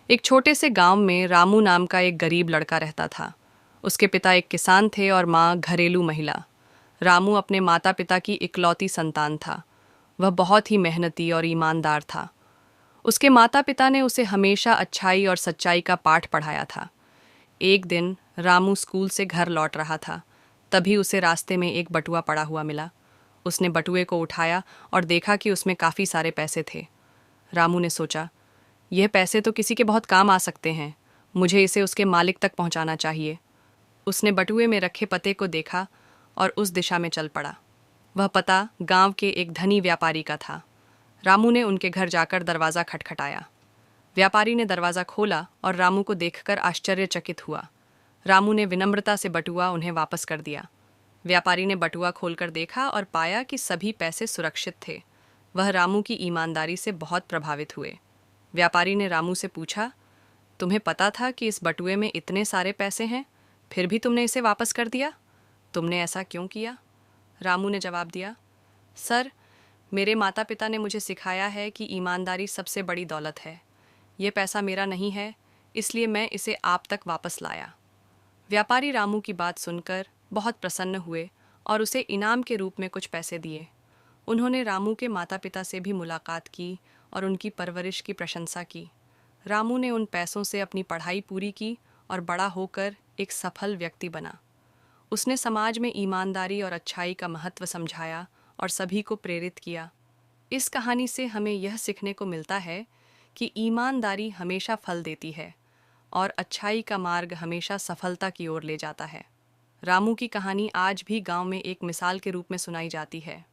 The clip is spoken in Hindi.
एक छोटे से गांव में रामू नाम का एक गरीब लड़का रहता था। उसके पिता एक किसान थे और माँ घरेलू महिला। रामू अपने माता पिता की इकलौती संतान था। वह बहुत ही मेहनती और ईमानदार था। उसके माता पिता ने उसे हमेशा अच्छाई और सच्चाई का पाठ पढ़ाया था। एक दिन रामू स्कूल से घर लौट रहा था। तभी उसे रास्ते में एक बटुआ पड़ा हुआ मिला। उसने बटुए को उठाया और देखा कि उसमें काफ़ी सारे पैसे थे। रामू ने सोचा, यह पैसे तो किसी के बहुत काम आ सकते हैं। मुझे इसे उसके मालिक तक पहुंचाना चाहिए। उसने बटुए में रखे पते को देखा और उस दिशा में चल पड़ा। वह पता गांव के एक धनी व्यापारी का था। रामू ने उनके घर जाकर दरवाज़ा खटखटाया। व्यापारी ने दरवाज़ा खोला और रामू को देखकर आश्चर्यचकित हुआ। रामू ने विनम्रता से बटुआ उन्हें वापस कर दिया। व्यापारी ने बटुआ खोलकर देखा और पाया कि सभी पैसे सुरक्षित थे। वह रामू की ईमानदारी से बहुत प्रभावित हुए। व्यापारी ने रामू से पूछा, तुम्हें पता था कि इस बटुए में इतने सारे पैसे हैं, फिर भी तुमने इसे वापस कर दिया? तुमने ऐसा क्यों किया? रामू ने जवाब दिया, सर, मेरे माता पिता ने मुझे सिखाया है कि ईमानदारी सबसे बड़ी दौलत है। ये पैसा मेरा नहीं है, इसलिए मैं इसे आप तक वापस लाया। व्यापारी रामू की बात सुनकर बहुत प्रसन्न हुए और उसे इनाम के रूप में कुछ पैसे दिए। उन्होंने रामू के माता पिता से भी मुलाकात की और उनकी परवरिश की प्रशंसा की। रामू ने उन पैसों से अपनी पढ़ाई पूरी की और बड़ा होकर एक सफल व्यक्ति बना। उसने समाज में ईमानदारी और अच्छाई का महत्व समझाया और सभी को प्रेरित किया। इस कहानी से हमें यह सीखने को मिलता है कि ईमानदारी हमेशा फल देती है और अच्छाई का मार्ग हमेशा सफलता की ओर ले जाता है। रामू की कहानी आज भी गांव में एक मिसाल के रूप में सुनाई जाती है।